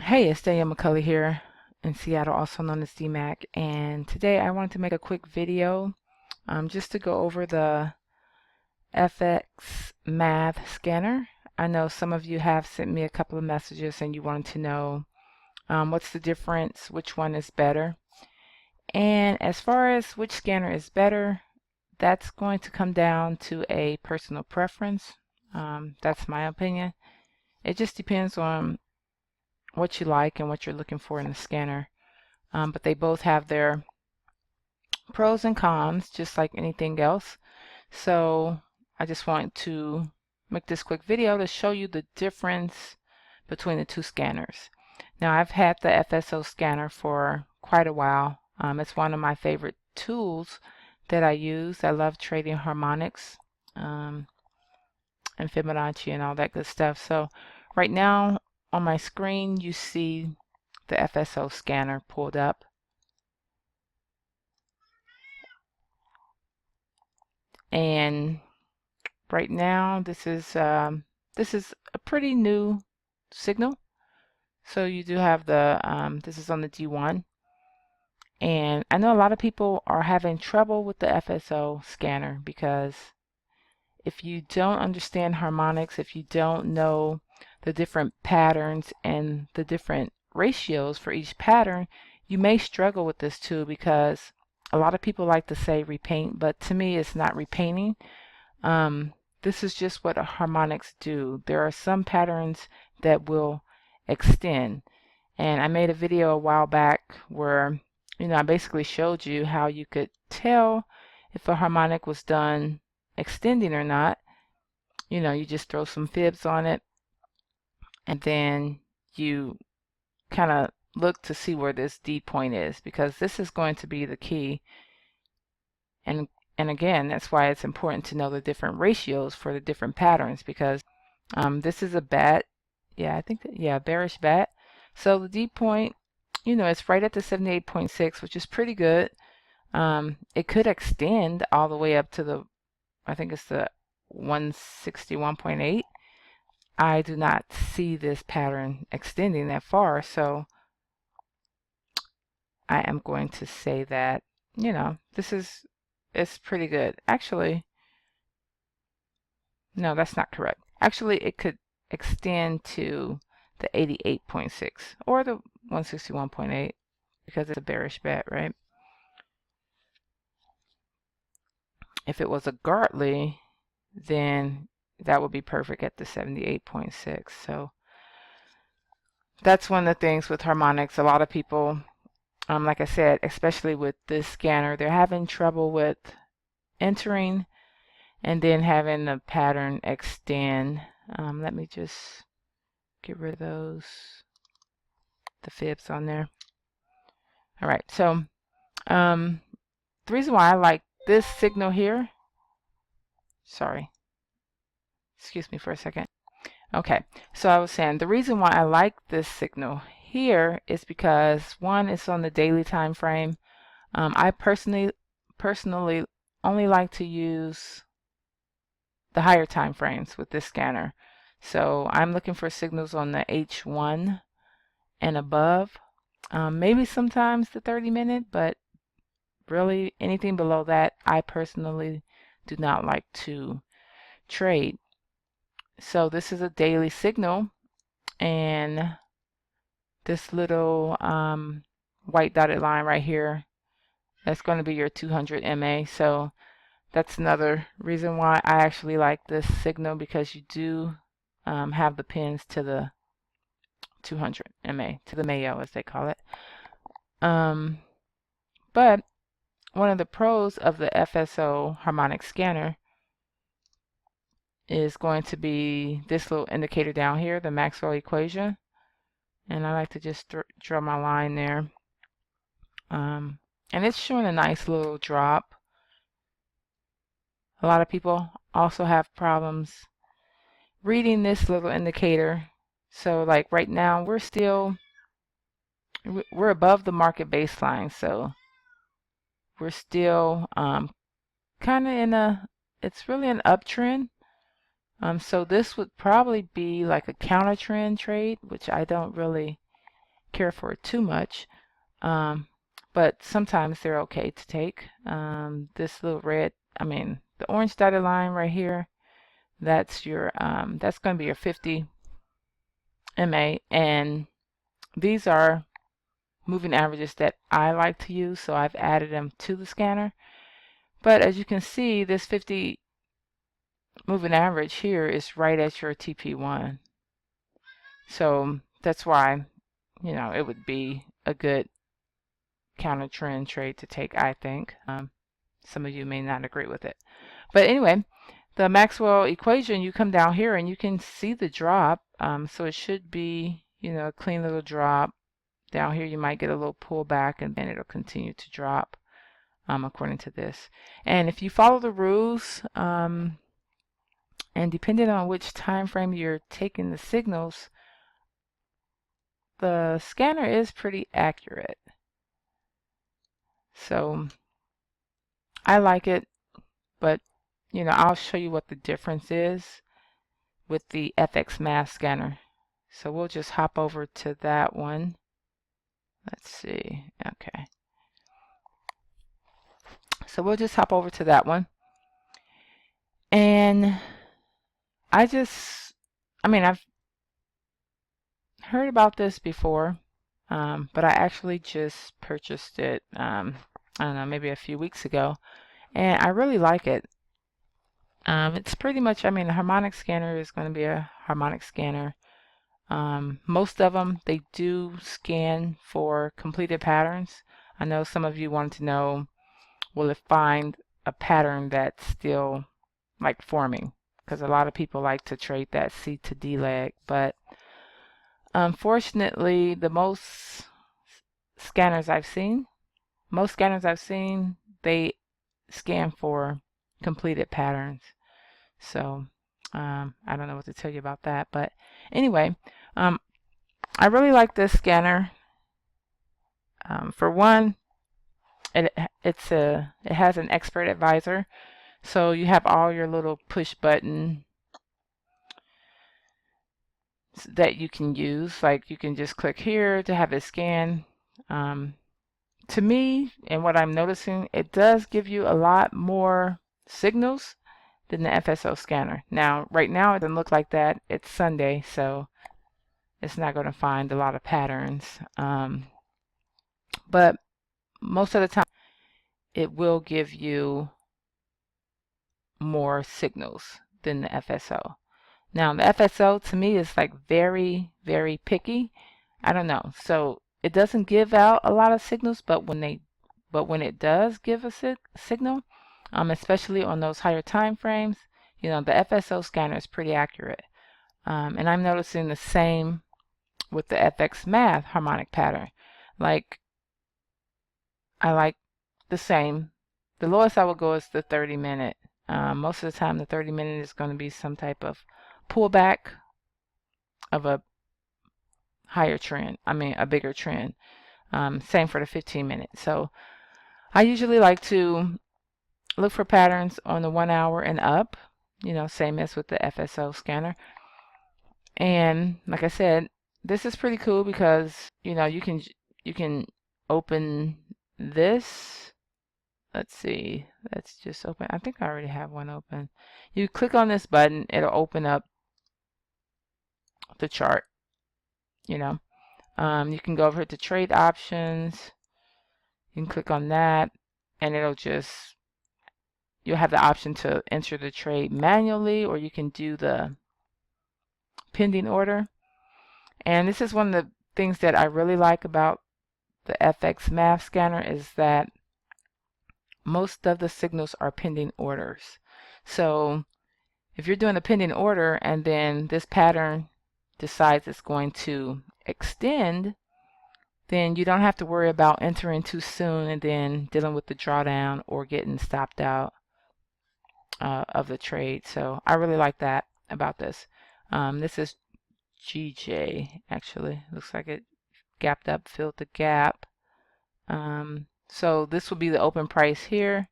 Hey, it's Danielle McCulley here in Seattle, also known as DMAC, and today I wanted to make a quick video just to go over the FXMath Scanner. I know some of you have sent me a couple of messages and you wanted to know what's the difference, which one is better. And as far as which scanner is better, that's going to come down to a personal preference. That's my opinion. It just depends on what you like and what you're looking for in the scanner. But they both have their pros and cons, just like anything else. So I just want to make this quick video to show you the difference between the two scanners. Now, I've had the FSO scanner for quite a while. It's one of my favorite tools that I use. I love trading harmonics and Fibonacci and all that good stuff. So right now on my screen you see the FSO scanner pulled up. And right now this is a pretty new signal. So you do have the this is on the D1, and I know a lot of people are having trouble with the FSO scanner because if you don't understand harmonics, if you don't know the different patterns and the different ratios for each pattern, you may struggle with this too, because a lot of people like to say repaint, but to me it's not repainting. This is just what harmonics do. There are some patterns that will extend, and I made a video a while back where I basically showed you how you could tell if a harmonic was done extending or not. You just throw some fibs on it, and then you kind of look to see where this D point is, because this is going to be the key. And again, that's why it's important to know the different ratios for the different patterns, because this is a bat. Yeah, I think that, yeah, bearish bat. So the D point, it's right at the 78.6, which is pretty good. It could extend all the way up to the, I think it's the 161.8. I do not see this pattern extending that far, so I am going to say that, it's pretty good. Actually, no, that's not correct. Actually, it could extend to the 88.6 or the 161.8 because it's a bearish bet, right? If it was a Gartley, then that would be perfect at the 78.6. So that's one of the things with harmonics. A lot of people, like I said, especially with this scanner, they're having trouble with entering and then having the pattern extend. Let me just get rid of the fibs on there. All right, so the reason why I like this signal here, sorry, excuse me for a second. Okay, so I was saying the reason why I like this signal here is because, one, it's on the daily time frame. I personally only like to use the higher time frames with this scanner. So I'm looking for signals on the H1 and above. Maybe sometimes the 30-minute, but really anything below that I personally do not like to trade. So this is a daily signal, and this little white dotted line right here, that's going to be your 200 MA. So that's another reason why I actually like this signal, because you do have the pins to the 200 MA, to the Mayo as they call it. But one of the pros of the FSO Harmonic scanner is going to be this little indicator down here, the Maxwell equation. And I like to just draw my line there. And it's showing a nice little drop. A lot of people also have problems reading this little indicator. So like right now we're above the market baseline, so we're still kind of in it's really an uptrend. So this would probably be like a counter trend trade, which I don't really care for it too much, but sometimes they're okay to take. This little red, the orange dotted line right here, that's your that's going to be your 50 MA, and these are moving averages that I like to use, so I've added them to the scanner. But as you can see, this 50 moving average here is right at your TP1. So that's why, it would be a good counter trend trade to take, I think. Some of you may not agree with it. But anyway, the Maxwell equation, you come down here and you can see the drop. So it should be, a clean little drop. Down here you might get a little pullback and then it'll continue to drop according to this. And if you follow the rules, and depending on which time frame you're taking the signals, the scanner is pretty accurate. So I like it, but I'll show you what the difference is with the FXMath scanner. So we'll just hop over to that one. Let's see. Okay. So we'll just hop over to that one. And I've heard about this before, but I actually just purchased it, I don't know, maybe a few weeks ago, and I really like it. It's pretty much, a harmonic scanner is going to be a harmonic scanner. Most of them, they do scan for completed patterns. I know some of you wanted to know, will it find a pattern that's still like forming? Because a lot of people like to trade that C to D leg, but unfortunately, most scanners I've seen, they scan for completed patterns. So I don't know what to tell you about that, but anyway, I really like this scanner. For one, it has an expert advisor, so you have all your little push button that you can use. Like you can just click here to have it scan. To me, and what I'm noticing, it does give you a lot more signals than the FSO scanner. Now, right now it doesn't look like that. It's Sunday, so it's not going to find a lot of patterns. But most of the time, it will give you more signals than the FSO. Now, the FSO to me is like very, very picky. I don't know. So it doesn't give out a lot of signals, but when it does give a signal, especially on those higher time frames, the FSO scanner is pretty accurate. And I'm noticing the same with the FXMath harmonic pattern. Like, I like the same. The lowest I will go is the 30-minute. Most of the time, the 30-minute is going to be some type of pullback of a higher trend. A bigger trend. Same for the 15-minute. So I usually like to look for patterns on the 1 hour and up. Same as with the FSO scanner. And like I said, this is pretty cool because you can open this. Let's see. Let's just open. I think I already have one open. You click on this button, it'll open up the chart. You can go over to trade options. You can click on that, and you'll have the option to enter the trade manually, or you can do the pending order. And this is one of the things that I really like about the FXMath scanner is that most of the signals are pending orders. So if you're doing a pending order and then this pattern decides it's going to extend, then you don't have to worry about entering too soon and then dealing with the drawdown or getting stopped out of the trade. So I really like that about this. This is GJ, actually. Looks like it gapped up, filled the gap. So this will be the open price here.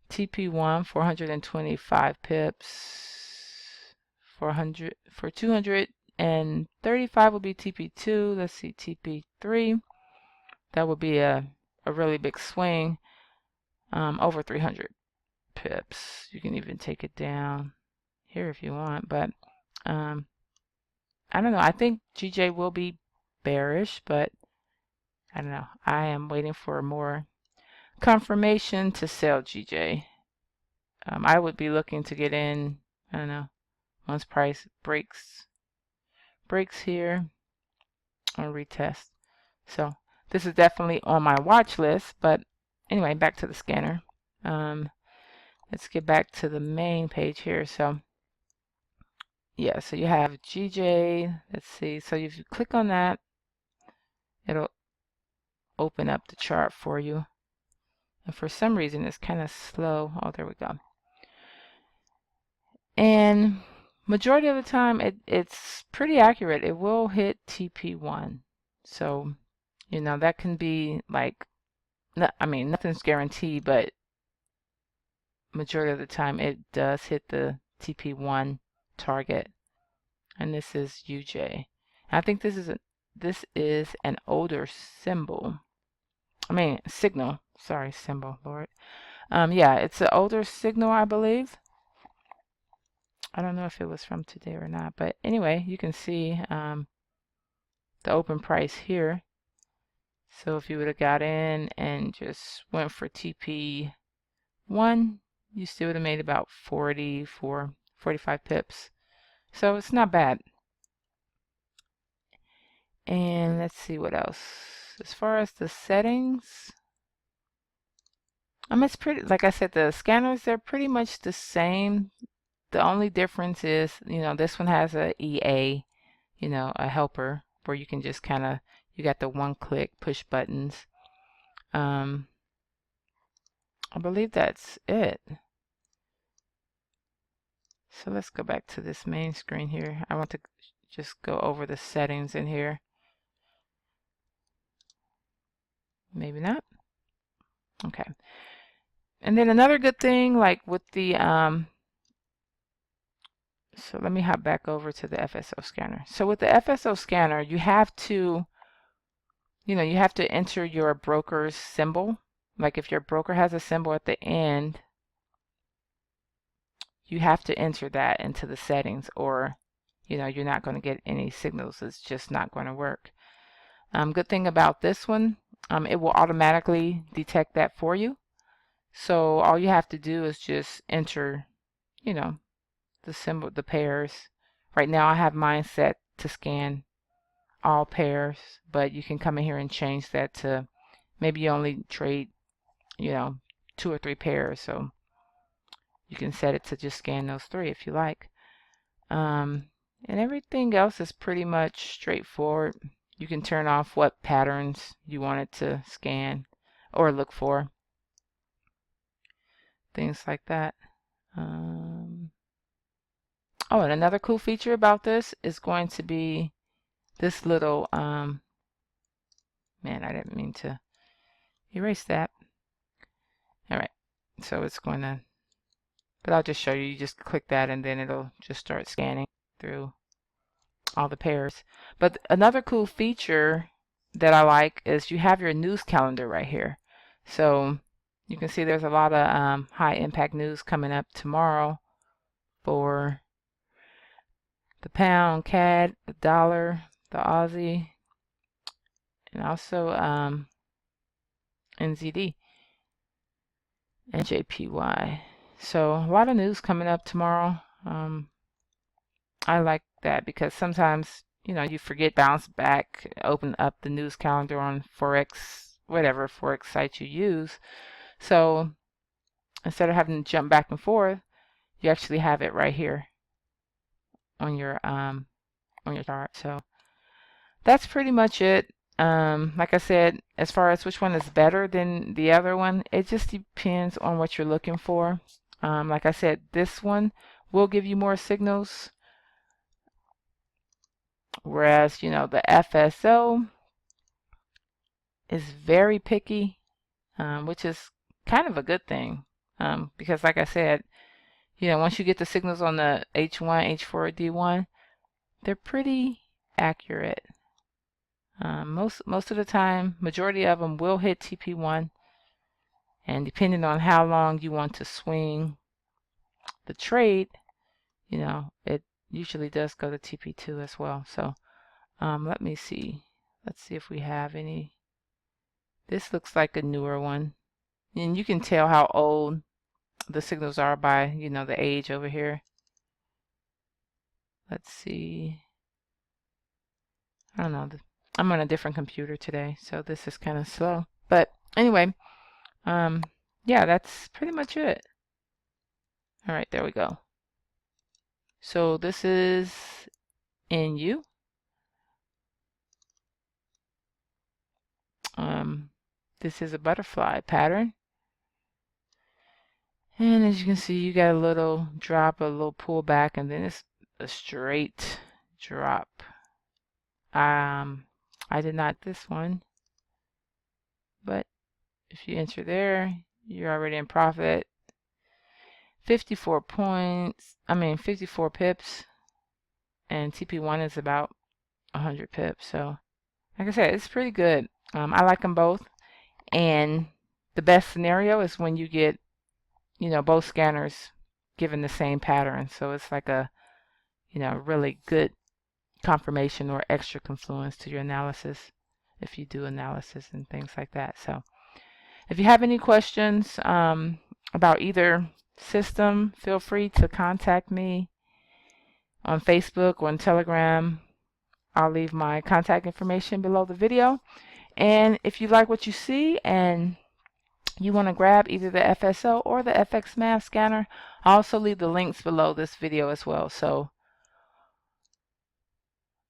TP1, 425 pips. For 200 and 35 will be TP2. Let's see, TP3. That would be a really big swing, over 300 pips. You can even take it down here if you want, but I don't know. I think GJ will be bearish, but I don't know. I am waiting for more confirmation to sell GJ. I would be looking to get in, I don't know, once price breaks here or retest. So this is definitely on my watch list, but anyway, back to the scanner. Let's get back to the main page here. So yeah, so you have GJ. Let's see. So if you click on that, it'll open up the chart for you. And for some reason, it's kind of slow. Oh, there we go. And majority of the time, it's pretty accurate. It will hit TP1. So, you know, that can be like, I mean, nothing's guaranteed, but majority of the time, it does hit the TP1 target. And this is UJ. I think this is an older symbol. I mean, signal. Sorry, symbol, Lord. Yeah, it's an older signal, I believe. I don't know if it was from today or not, but anyway, you can see the open price here. So if you would have got in and just went for TP1, you still would have made about 45 pips. So it's not bad. And let's see what else. As far as the settings, it's pretty, like I said, the scanners, they're pretty much the same. The only difference is, you know, this one has a EA, you know, a helper where you can just kind of, you got the one-click push buttons. I believe that's it. So let's go back to this main screen here. I want to just go over the settings in here. Maybe not. Okay. And then another good thing, like with the, so let me hop back over to the FSO scanner. So with the FSO scanner, you have to, you know, you have to enter your broker's symbol. Like if your broker has a symbol at the end, you have to enter that into the settings, or, you know, you're not going to get any signals. It's just not going to work. Good thing about this one, it will automatically detect that for you. So all you have to do is just enter, you know, the symbol, the pairs. Right now I have mine set to scan all pairs, but you can come in here and change that to maybe you only trade, you know, 2 or 3 pairs. So you can set it to just scan those 3 if you like. And everything else is pretty much straightforward. You can turn off what patterns you want it to scan or look for. Things like that. Oh, and another cool feature about this is going to be this little, man, I didn't mean to erase that. All right, so it's going to, but I'll just show you. You just click that and then it'll just start scanning through all the pairs. But another cool feature that I like is you have your news calendar right here. So you can see there's a lot of high impact news coming up tomorrow for the pound, CAD, the dollar, the Aussie, and also NZD and JPY. So a lot of news coming up tomorrow. I like that because sometimes, you know, you forget, bounce back, open up the news calendar on Forex, whatever Forex site you use. So instead of having to jump back and forth, you actually have it right here on your chart. So that's pretty much it. Like I said, as far as which one is better than the other one, it just depends on what you're looking for. Like I said, this one will give you more signals, whereas, you know, the FSO is very picky, which is kind of a good thing, because like I said, you know, once you get the signals on the H1, H4, D1, they're pretty accurate. Most of the time, majority of them will hit TP1, and depending on how long you want to swing the trade, you know, it usually does go to TP2 as well. So let me see. Let's see if we have any. This looks like a newer one, and you can tell how old the signals are by, you know, the age over here. Let's see. I don't know. I'm on a different computer today, so this is kind of slow. But anyway, yeah, that's pretty much it. All right, there we go. So this is NU. This is a butterfly pattern. And as you can see, you got a little drop, a little pullback, and then it's a straight drop. I did not this one, but if you enter there, you're already in profit. 54 points, 54 pips, and TP1 is about 100 pips. So like I said, it's pretty good. I like them both, and the best scenario is when you get, you know, both scanners given the same pattern. So it's like a, you know, really good confirmation or extra confluence to your analysis if you do analysis and things like that. So if you have any questions about either system, feel free to contact me on Facebook or on Telegram. I'll leave my contact information below the video. And if you like what you see and you want to grab either the FSO or the FXMath scanner, I'll also leave the links below this video as well. So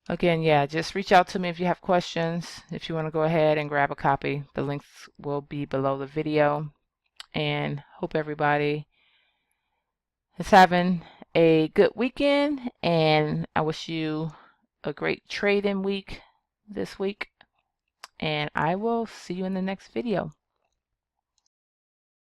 again, yeah, just reach out to me if you have questions. If you want to go ahead and grab a copy, the links will be below the video. And hope everybody is having a good weekend, and I wish you a great trading week this week, and I will see you in the next video.